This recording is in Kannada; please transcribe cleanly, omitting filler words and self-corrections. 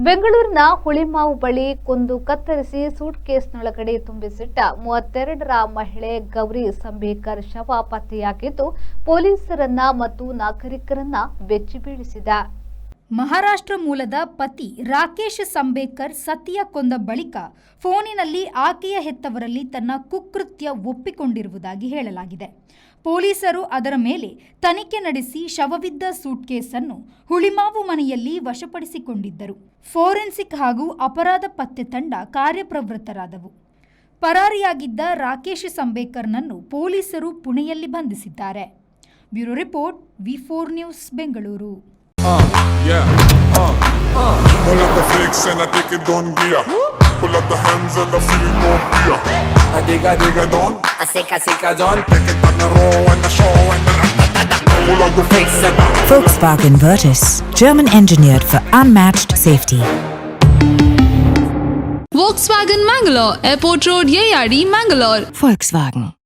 ಬೆಂಗಳೂರಿನ ಹುಳಿಮಾವು ಬಳಿ ಕೊಂದು ಕತ್ತರಿಸಿ ಸೂಟ್ ಕೇಸ್ನೊಳಗಡೆ ತುಂಬಿಸಿಟ್ಟ 32ರ ಮಹಿಳೆ ಗೌರಿ ಸಂಬೇಕರ್ ಶವ ಪತ್ತೆಯಾಗಿದ್ದು ಪೊಲೀಸರನ್ನ ಮತ್ತು ನಾಗರಿಕರನ್ನ ಬೆಚ್ಚಿ ಬೀಳಿಸಿದೆ. ಮಹಾರಾಷ್ಟ್ರ ಮೂಲದ ಪತಿ ರಾಕೇಶ್ ಸಂಬೇಕರ್ ಸತಿಯ ಕೊಂದ ಬಳಿಕ ಫೋನಿನಲ್ಲಿ ಆಕೆಯ ಹೆತ್ತವರಲ್ಲಿ ತನ್ನ ಕುಕೃತ್ಯ ಒಪ್ಪಿಕೊಂಡಿರುವುದಾಗಿ ಹೇಳಲಾಗಿದೆ. ಪೊಲೀಸರು ಅದರ ಮೇಲೆ ತನಿಖೆ ನಡೆಸಿ ಶವವಿದ್ದ ಸೂಟ್ಕೇಸ್ ಅನ್ನು ಹುಳಿಮಾವು ಮನೆಯಲ್ಲಿ ವಶಪಡಿಸಿಕೊಂಡಿದ್ದರು. ಫೋರೆನ್ಸಿಕ್ ಹಾಗೂ ಅಪರಾಧ ಪತ್ತೆ ತಂಡ ಕಾರ್ಯಪ್ರವೃತ್ತರಾದವು. ಪರಾರಿಯಾಗಿದ್ದ ರಾಕೇಶ್ ಸಂಬೇಕರ್ನನ್ನು ಪೊಲೀಸರು ಪುಣೆಯಲ್ಲಿ ಬಂಧಿಸಿದ್ದಾರೆ. Bureau report V4 news Bengaluru. Pull up the flicks and I take it down gear. Pull up the hands and I feel no fear. I dig a don, I sick a don. Take it on the row and the show and the pull up the flicks and Volkswagen Virtus, German engineered for unmatched safety. Volkswagen Mangalore, Airport Road, Yeyadi, Mangalore. Volkswagen.